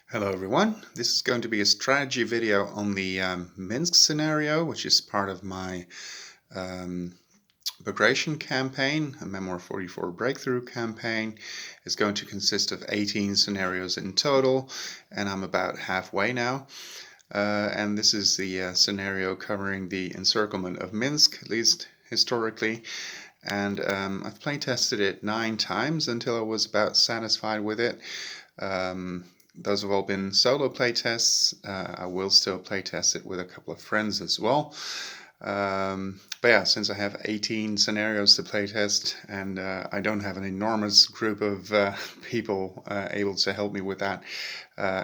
Hello everyone, this is going to be a strategy video on the Minsk scenario, which is part of my um, migration campaign, a Memoir 44 breakthrough campaign. It's going to consist of 18 scenarios in total, and I'm about halfway now. And this is the scenario covering the encirclement of Minsk, at least historically. And I've play tested it 9 times until I was about satisfied with it. Those have all been solo playtests. I will still playtest it with a couple of friends as well. But yeah, since I have 18 scenarios to playtest and I don't have an enormous group of people able to help me with that,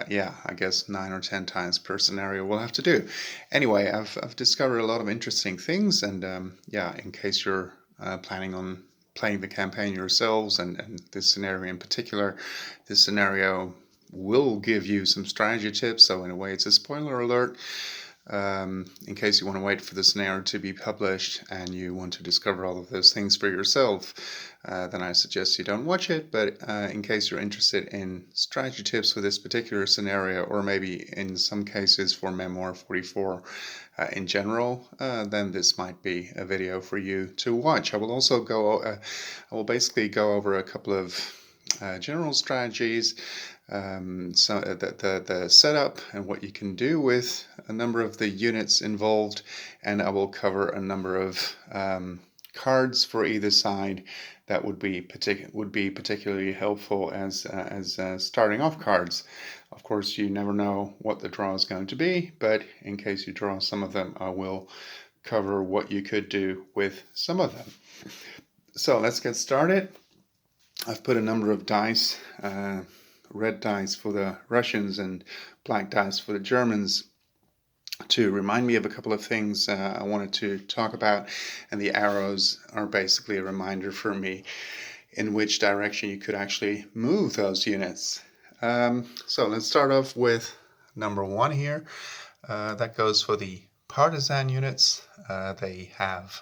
yeah, I guess 9 or 10 times per scenario we'll have to do. Anyway, I've discovered a lot of interesting things, and yeah, in case you're planning on playing the campaign yourselves, and this scenario in particular, this scenario will give you some strategy tips, so in a way it's a spoiler alert. In case you want to wait for the scenario to be published and you want to discover all of those things for yourself, then I suggest you don't watch it. But in case you're interested in strategy tips for this particular scenario, or maybe in some cases for Memoir 44 in general, then this might be a video for you to watch. I will also I will basically go over a couple of general strategies, so the setup and what you can do with a number of the units involved, and I will cover a number of cards for either side that would be particularly helpful as starting off cards. Of course, you never know what the draw is going to be, but in case you draw some of them, I will cover what you could do with some of them. So let's get started. I've put a number of dice, red dice for the Russians and black dice for the Germans, to remind me of a couple of things I wanted to talk about, and the arrows are basically a reminder for me in which direction you could actually move those units. So let's start off with number 1 here. That goes for the partisan units. They have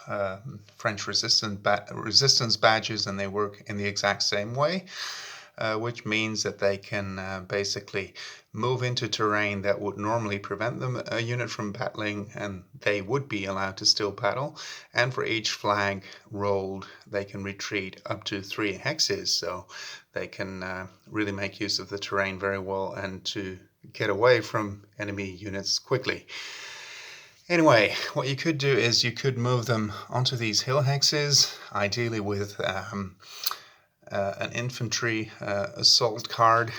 French resistance badges, and they work in the exact same way, which means that they can basically move into terrain that would normally prevent a unit from battling, and they would be allowed to still battle. And for each flag rolled, they can retreat up to 3 hexes, so they can really make use of the terrain very well and to get away from enemy units quickly. Anyway, what you could do is you could move them onto these hill hexes, ideally with an infantry assault card,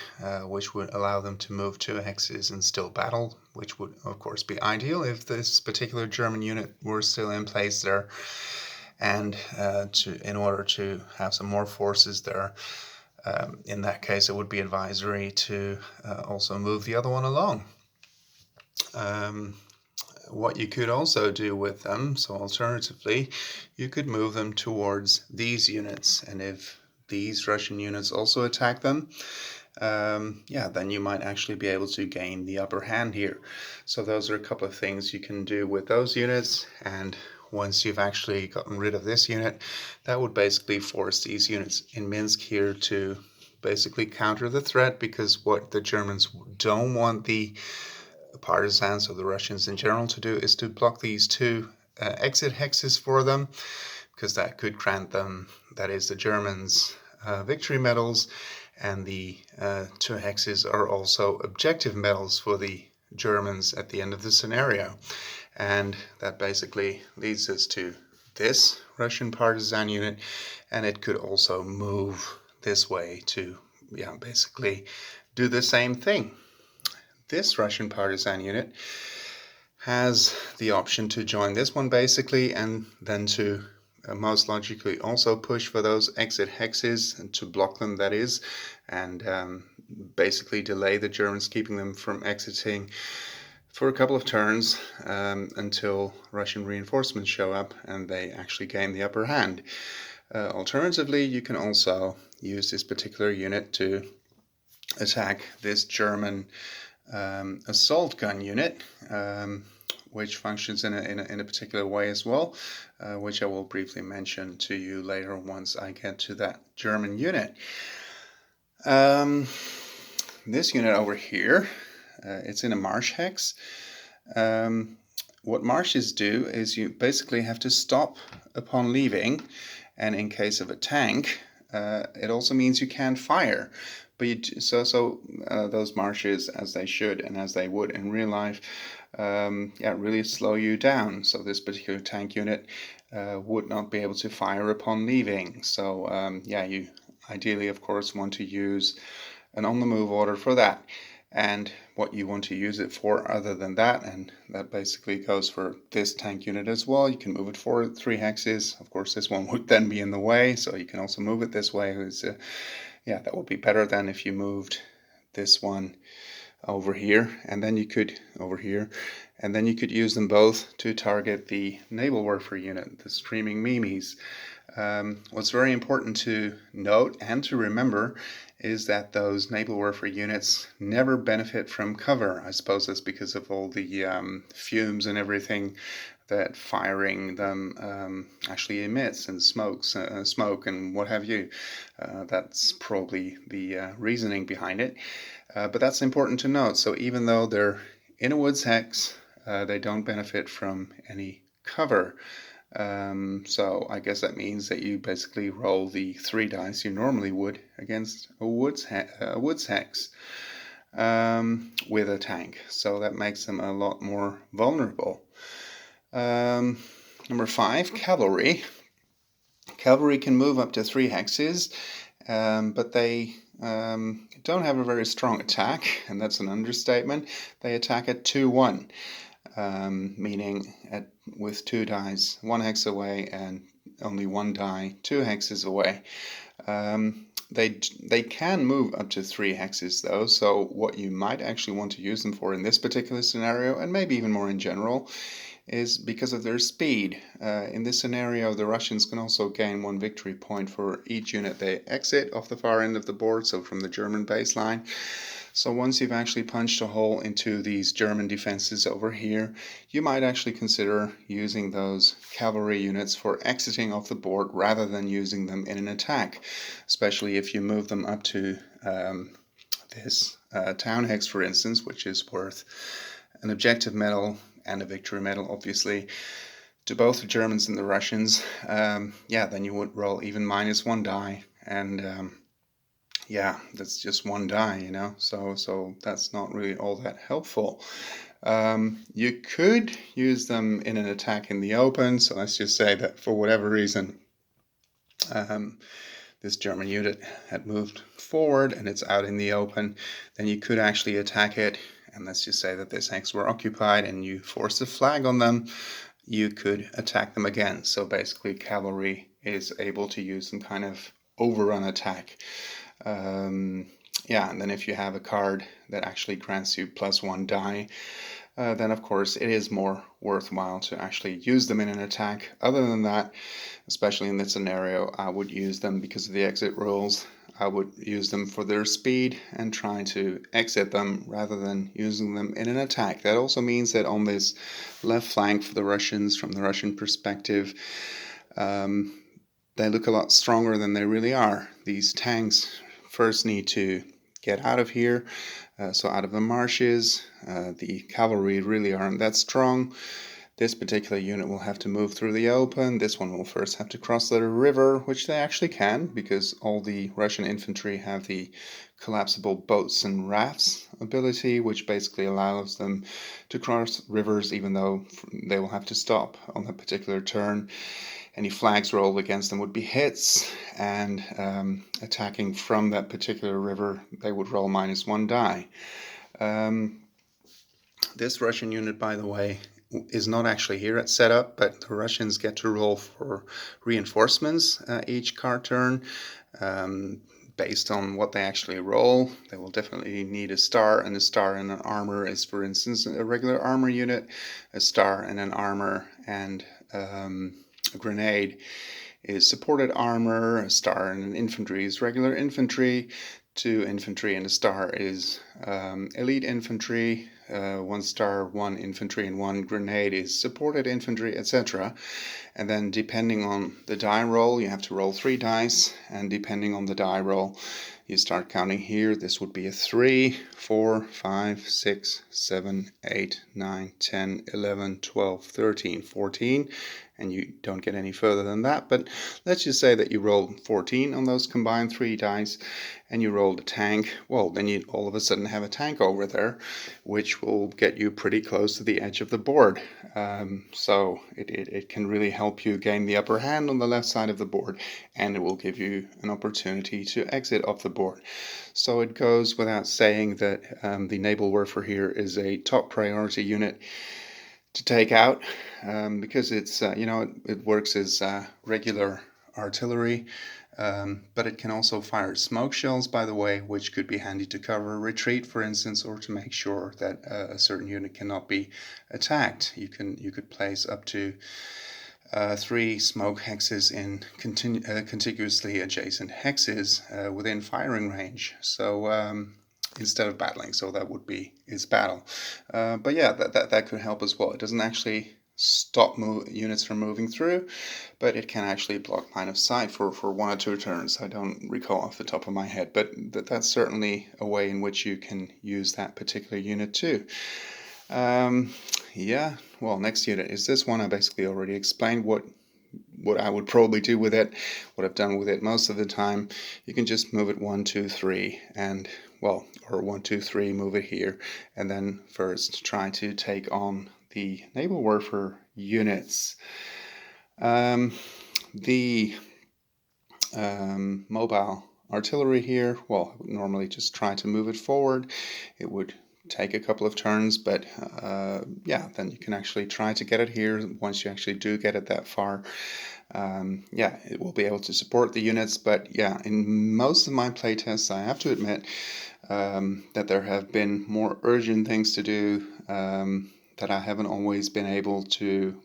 which would allow them to move 2 hexes and still battle, which would of course be ideal if this particular German unit were still in place there, and in order to have some more forces there. In that case, it would be advisory to also move the other one along. What you could also do with them, so alternatively, you could move them towards these units, and if these Russian units also attack them, yeah, then you might actually be able to gain the upper hand here. So those are a couple of things you can do with those units, and once you've actually gotten rid of this unit, that would basically force these units in Minsk here to basically counter the threat, because what the Germans don't want the partisans, or the Russians in general, to do is to block these 2 exit hexes for them, because that could grant them, that is the Germans, victory medals, and the 2 hexes are also objective medals for the Germans at the end of the scenario. And that basically leads us to this Russian partisan unit, and it could also move this way to, yeah, basically do the same thing. This Russian partisan unit has the option to join this one basically, and then to most logically also push for those exit hexes and to block them, that is, and basically delay the Germans, keeping them from exiting for a couple of turns until Russian reinforcements show up and they actually gain the upper hand. Alternatively, you can also use this particular unit to attack this German assault gun unit, which functions in a particular way as well, which I will briefly mention to you later once I get to that German unit. this unit over here, it's in a marsh hex. What marshes do is you basically have to stop upon leaving, and in case of a tank, it also means you can't fire. But those marshes, as they should and as they would in real life, really slow you down. So this particular tank unit would not be able to fire upon leaving. So you ideally, of course, want to use an on-the-move order for that. And what you want to use it for other than that, and that basically goes for this tank unit as well. You can move it forward 3 hexes. Of course, this one would then be in the way, so you can also move it this way. That would be better than if you moved this one over here, and then you could use them both to target the naval warfare unit, the Screaming Mimes. What's very important to note and to remember is that those naval warfare units never benefit from cover. I suppose that's because of all the fumes and everything that firing them actually emits, and smoke and what have you. That's probably the reasoning behind it. But that's important to note. So even though they're in a woods hex, they don't benefit from any cover. So I guess that means that you basically roll the 3 dice you normally would against a woods hex with a tank. So that makes them a lot more vulnerable. Number 5, cavalry. Cavalry can move up to 3 hexes, but they don't have a very strong attack, and that's an understatement. They attack at 2-1. Meaning with 2 dice 1 hex away and only 1 die 2 hexes away. They can move up to 3 hexes though, so what you might actually want to use them for in this particular scenario, and maybe even more in general, is because of their speed. In this scenario, the Russians can also gain 1 victory point for each unit they exit off the far end of the board, so from the German baseline. So once you've actually punched a hole into these German defenses over here, you might actually consider using those cavalry units for exiting off the board rather than using them in an attack, especially if you move them up to this town hex, for instance, which is worth an objective medal and a victory medal, obviously, to both the Germans and the Russians. Then you would roll even -1 die, and that's just 1 die, so that's not really all that helpful. You could use them in an attack in the open, so let's just say that for whatever reason this German unit had moved forward and it's out in the open, then you could actually attack it, and let's just say that this hex were occupied and you force a flag on them, you could attack them again. So basically cavalry is able to use some kind of overrun attack. And then if you have a card that actually grants you +1 die, then of course it is more worthwhile to actually use them in an attack. Other than that, especially in this scenario, I would use them because of the exit rules. I would use them for their speed and try to exit them rather than using them in an attack. That also means that on this left flank for the Russians, from the Russian perspective, they look a lot stronger than they really are. These tanks first need to get out of here, so out of the marshes. The cavalry really aren't that strong. This particular unit will have to move through the open. This one will first have to cross the river, which they actually can, because all the Russian infantry have the collapsible boats and rafts ability, which basically allows them to cross rivers even though they will have to stop on that particular turn. Any flags rolled against them would be hits, and attacking from that particular river, they would roll -1 die. This Russian unit, by the way, is not actually here at setup, but the Russians get to roll for reinforcements each card turn. Based on what they actually roll, they will definitely need a star, and a star and an armor is, for instance, a regular armor unit. A star and an armor and a grenade is supported armor. A star and an infantry is regular infantry. 2 infantry and a star is elite infantry. 1 star, 1 infantry, and 1 grenade is supported infantry, etc. And then depending on the die roll, you have to roll 3 dice, and depending on the die roll, you start counting here. This would be a 3, 4, 5, 6, 7, 8, 9, 10, 11, 12, 13, 14, and you don't get any further than that. But let's just say that you rolled 14 on those combined 3 dice, and you rolled a tank. Well, then you all of a sudden have a tank over there, which will get you pretty close to the edge of the board. So it can really help you gain the upper hand on the left side of the board, and it will give you an opportunity to exit off the board. So it goes without saying that the naval warfare here is a top priority unit to take out, because it's it works as regular artillery, but it can also fire smoke shells, by the way, which could be handy to cover a retreat, for instance, or to make sure that a certain unit cannot be attacked. You could place up to 3 smoke hexes in contiguously adjacent hexes within firing range. So instead of battling, so that would be its battle. But yeah, that could help as well. It doesn't actually stop units from moving through, but it can actually block line of sight for 1 or 2 turns. I don't recall off the top of my head, but that's certainly a way in which you can use that particular unit too. Yeah, well, next unit is this one. I basically already explained what I would probably do with it, what I've done with it most of the time. You can just move it 1, 2, 3, and well, or 1, 2, 3, move it here, and then first try to take on the naval warfare units. The mobile artillery here, well, I would normally just try to move it forward. It would take a couple of turns, but yeah, then you can actually try to get it here. Once you actually do get it that far, yeah, it will be able to support the units. But yeah, in most of my playtests, I have to admit that there have been more urgent things to do that I haven't always been able to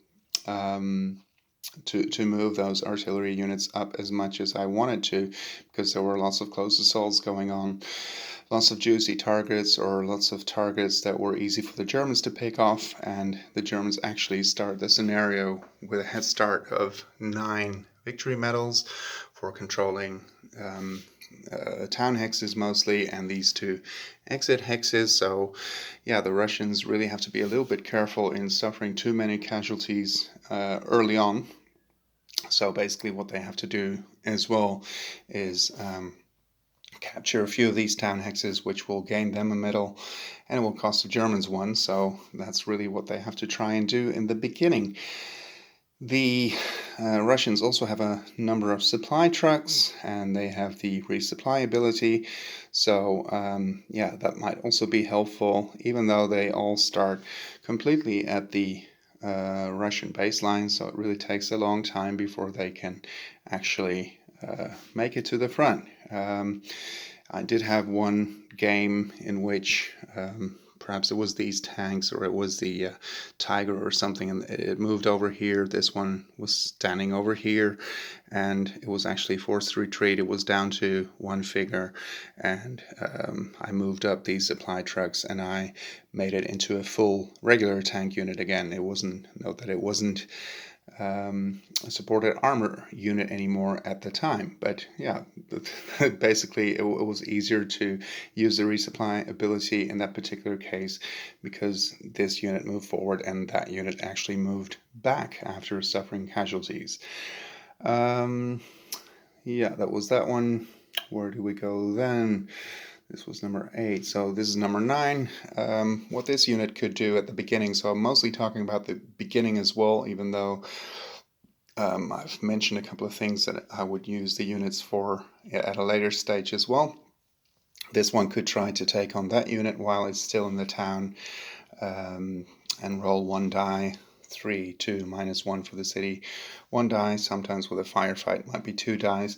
move those artillery units up as much as I wanted to, because there were lots of close assaults going on, lots of juicy targets, or lots of targets that were easy for the Germans to pick off, and the Germans actually start the scenario with a head start of 9 victory medals for controlling town hexes mostly, and these 2 exit hexes. So yeah, the Russians really have to be a little bit careful in suffering too many casualties early on. So basically what they have to do as well is capture a few of these town hexes, which will gain them a medal, and it will cost the Germans 1. So that's really what they have to try and do in the beginning. The Russians also have a number of supply trucks, and they have the resupply ability. So yeah, that might also be helpful, even though they all start completely at the Russian baseline. So it really takes a long time before they can actually make it to the front. I did have one game in which perhaps it was these tanks, or it was the Tiger or something, and it moved over here. This one was standing over here, and it was actually forced to retreat. It was down to 1 figure, and I moved up these supply trucks, and I made it into a full regular tank unit again. It wasn't, note that it wasn't a supported armor unit anymore at the time, but yeah, basically it was easier to use the resupply ability in that particular case, because this unit moved forward and that unit actually moved back after suffering casualties. Yeah, that was that one. Where do we go then? This was number 8, so this is number 9. What this unit could do at the beginning, so I'm mostly talking about the beginning as well, even though I've mentioned a couple of things that I would use the units for at a later stage as well. This one could try to take on that unit while it's still in the town, and roll 1 die, 3, 2, -1 for the city, 1 die, sometimes with a firefight might be 2 dies.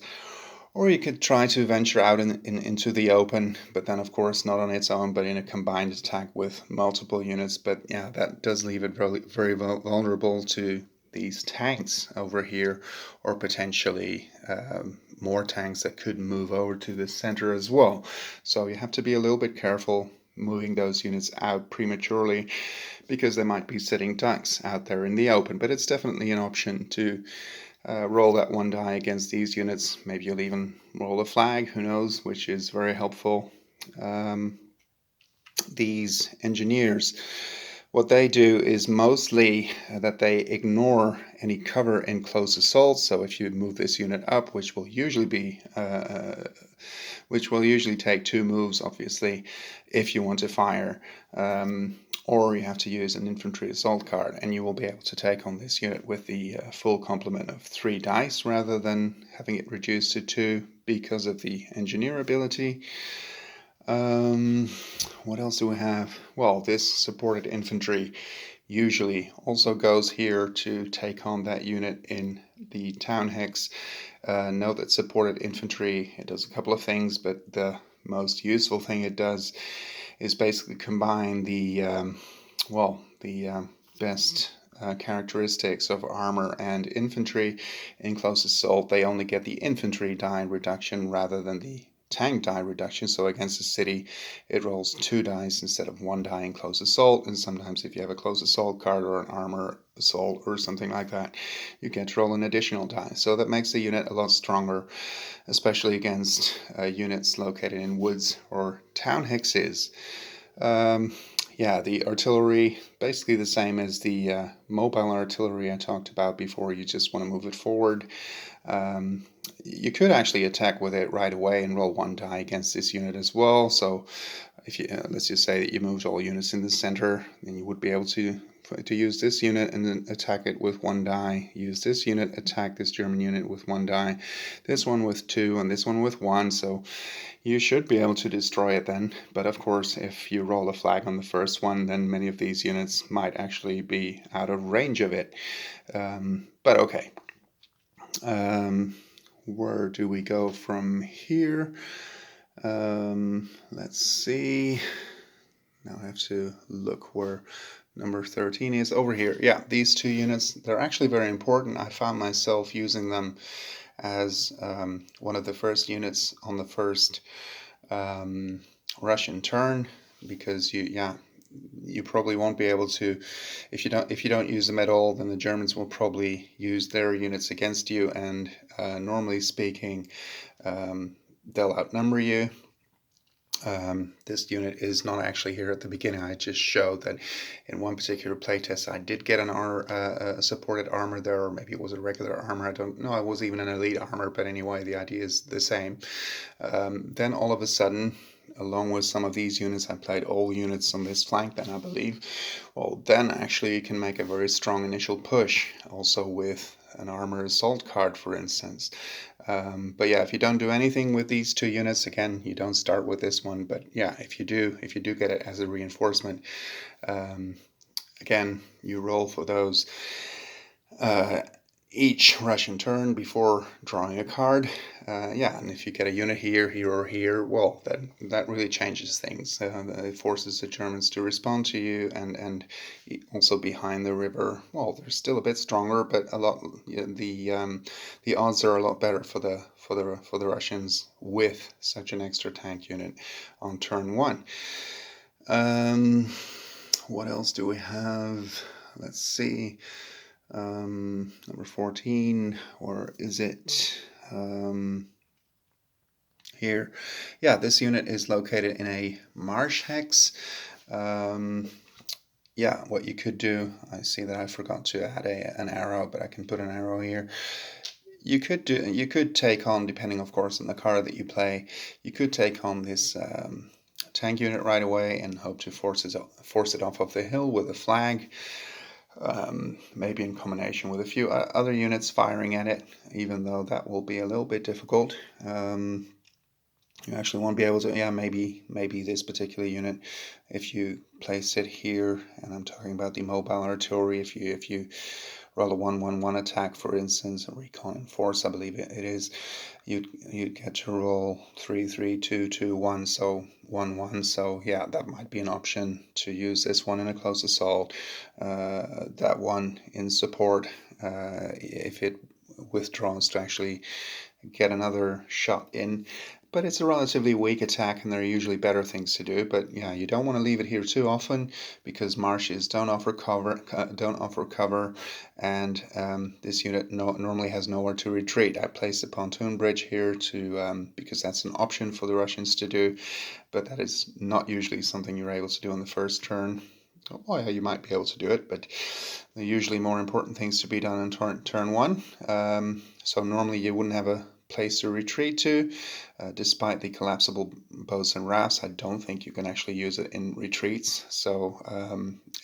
Or you could try to venture out into the open, but then of course not on its own, but in a combined attack with multiple units. But yeah, that does leave it very vulnerable to these tanks over here, or potentially more tanks that could move over to the center as well. So you have to be a little bit careful moving those units out prematurely because they might be sitting ducks out there in the open. But it's definitely an option to roll that one die against these units. Maybe you'll even roll a flag, who knows, which is very helpful. These engineers, what they do is mostly that they ignore any cover in close assault. So if you move this unit up, which will usually take 2 moves, obviously, if you want to fire, or you have to use an infantry assault card, and you will be able to take on this unit with the full complement of 3 dice rather than having it reduced to 2 because of the engineer ability. What else do we have? Well, this supported infantry usually also goes here to take on that unit in the town hex. Note that supported infantry, it does a couple of things, but the most useful thing it does is basically combine the best characteristics of armor and infantry. In close assault, they only get the infantry die reduction rather than the tank die reduction. So against a city, it rolls 2 dice instead of 1 die in close assault. And sometimes if you have a close assault card or an armor assault or something like that, you get to roll an additional die. So that makes the unit a lot stronger, especially against units located in woods or town hexes. Yeah, the artillery, basically the same as the mobile artillery I talked about before. You just want to move it forward. You could actually attack with it right away and roll 1 die against this unit as well. So if you let's just say that you moved all units in the center, then you would be able to use this unit and then attack it with 1 die. Use this unit, attack this German unit with 1 die. This one with 2 and this one with 1. So you should be able to destroy it then. But of course, if you roll a flag on the first one, then many of these units might actually be out of range of it. But okay. Where do we go from here? Let's see. Now I have to look where number 13 is. Over here. Yeah, these 2 units, they're actually very important. I found myself using them as one of the first units on the first Russian turn, because you probably won't be able to, if you don't use them at all, then the Germans will probably use their units against you, and normally speaking, they'll outnumber you. This unit is not actually here at the beginning. I just showed that in one particular playtest I did get a supported armor there, or maybe it was a regular armor. I don't know. It was even an elite armor, but anyway, the idea is the same. Then all of a sudden, along with some of these units, I played all units on this flank then, I believe. Well, then actually you can make a very strong initial push, also with an armor assault card, for instance. But yeah, if you don't do anything with these 2 units, again, you don't start with this one. But yeah, if you do get it as a reinforcement, again, you roll for those each Russian turn before drawing a card. Yeah, and if you get a unit here, or here, well, that really changes things. It forces the Germans to respond to you, and also behind the river, well, they're still a bit stronger, but the odds are a lot better for the Russians with such an extra tank unit on turn 1. What else do we have? Let's see. Number 14, or is it here? Yeah, this unit is located in a marsh hex. Yeah, what you could do, I see that I forgot to add an arrow, but I can put an arrow here. You could take on, depending of course on the card that you play, you could take on this tank unit right away and hope to force it off of the hill with a flag. Maybe in combination with a few other units firing at it, even though that will be a little bit difficult. You actually won't be able to, yeah, maybe this particular unit, if you place it here, and I'm talking about the mobile artillery, if you roll a 1-1-1 attack, for instance, a recon and force, I believe it is, you'd get to roll 3-3-2-2-1, so 1-1. So yeah, that might be an option to use this one in a close assault, that one in support, if it withdraws, to actually get another shot in. but it's a relatively weak attack, and there are usually better things to do. But yeah, you don't want to leave it here too often because marshes don't offer cover, and this unit normally has nowhere to retreat. I placed a pontoon bridge here to because that's an option for the Russians to do, but that is not usually something you're able to do on the first turn. Well, yeah, you might be able to do it, but there are usually more important things to be done in turn one. So normally you wouldn't have a place to retreat to. Despite the collapsible boats and rafts, I don't think you can actually use it in retreats. So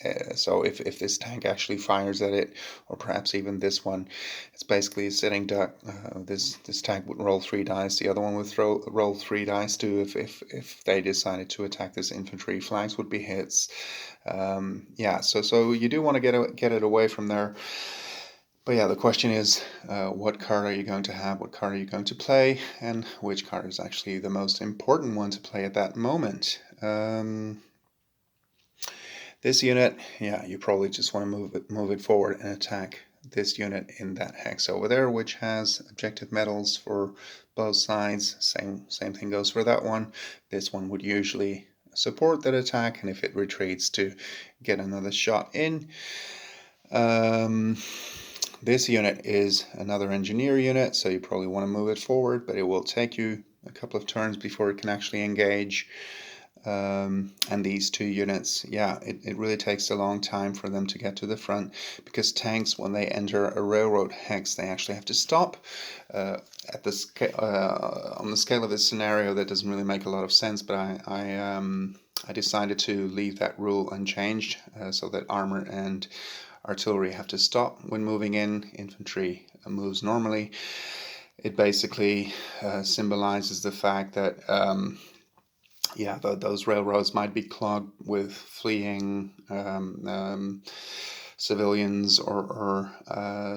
if this tank actually fires at it, or perhaps even this one, it's basically a sitting duck. This tank would roll 3 dice. The other one would roll 3 dice too if they decided to attack this infantry. Flags would be hits. Yeah, so you do want to get it away from there. But yeah, the question is, what card are you going to have? What card are you going to play? And which card is actually the most important one to play at that moment? This unit, yeah, you probably just want to move it forward and attack this unit in that hex over there, which has objective medals for both sides. Same thing goes for that one. This one would usually support that attack, and if it retreats, to get another shot in. This unit is another engineer unit, so you probably want to move it forward, but it will take you a couple of turns before it can actually engage. And these two units, yeah, it really takes a long time for them to get to the front, because tanks, when they enter a railroad hex, they actually have to stop. On the scale of this scenario, that doesn't really make a lot of sense, but I decided to leave that rule unchanged, so that armor and artillery have to stop when moving in. Infantry moves normally. It basically symbolizes the fact that yeah, those railroads might be clogged with fleeing civilians or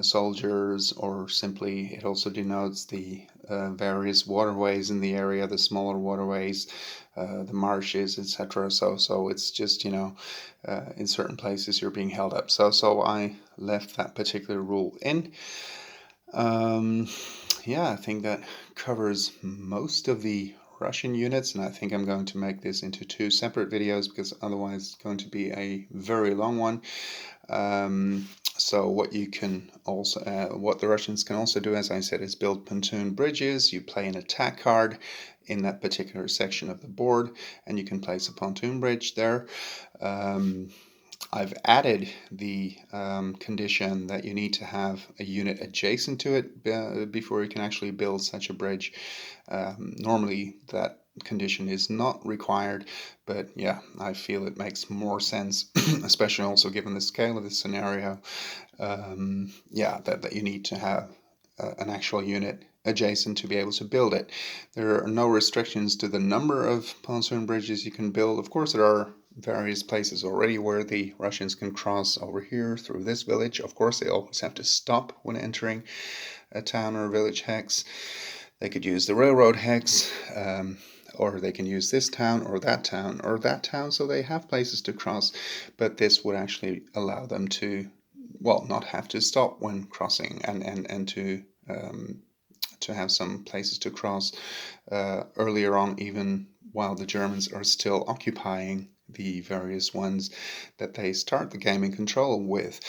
soldiers, or simply it also denotes the various waterways in the area, the smaller waterways, the marshes, etc. So it's just, in certain places you're being held up. So I left that particular rule in. Yeah, I think that covers most of the Russian units, and I think I'm going to make this into 2 separate videos, because otherwise it's going to be a very long one. So what the Russians can also do, as I said, is build pontoon bridges. You play an attack card in that particular section of the board, and you can place a pontoon bridge there. I've added the condition that you need to have a unit adjacent to it before you can actually build such a bridge. Normally that condition is not required, but yeah, I feel it makes more sense, especially also given the scale of the scenario. Yeah, that you need to have an actual unit adjacent to be able to build it. There are no restrictions to the number of pontoon bridges you can build. Of course, there are various places already where the Russians can cross over here through this village. Of course, they always have to stop when entering a town or a village hex. They could use the railroad hex, or they can use this town or that town or that town, so they have places to cross, but this would actually allow them to, well, not have to stop when crossing, and to have some places to cross earlier on, even while the Germans are still occupying the various ones that they start the game in control with.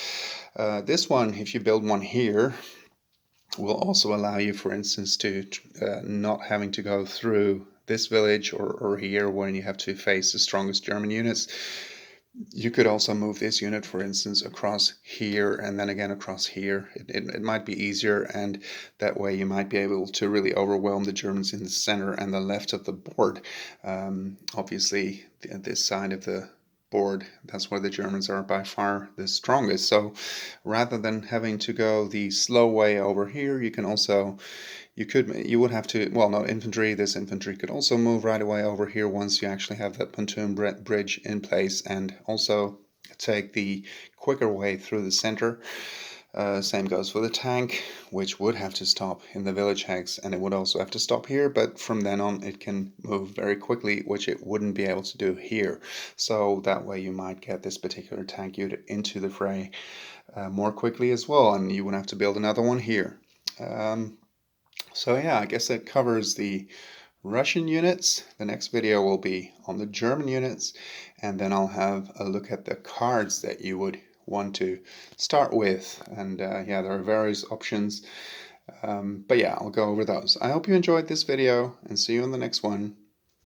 This one, if you build one here, will also allow you, for instance, to not having to go through this village or here when you have to face the strongest German units. You could also move this unit, for instance, across here and then again across here. It might be easier, and that way you might be able to really overwhelm the Germans in the center and the left of the board. Obviously, this side of the board, that's where the Germans are by far the strongest. So rather than having to go the slow way over here, you can also you would have to, well, no, this infantry could also move right away over here once you actually have that pontoon bridge in place, and also take the quicker way through the center. Same goes for the tank, which would have to stop in the village hex, and it would also have to stop here, but from then on it can move very quickly, which it wouldn't be able to do here. So that way you might get this particular tank unit into the fray more quickly as well, and you would have to build another one here. So yeah, I guess that covers the Russian units. The next video will be on the German units, and then I'll have a look at the cards that you would want to start with. And yeah, there are various options, but yeah, I'll go over those. I hope you enjoyed this video, and see you in the next one.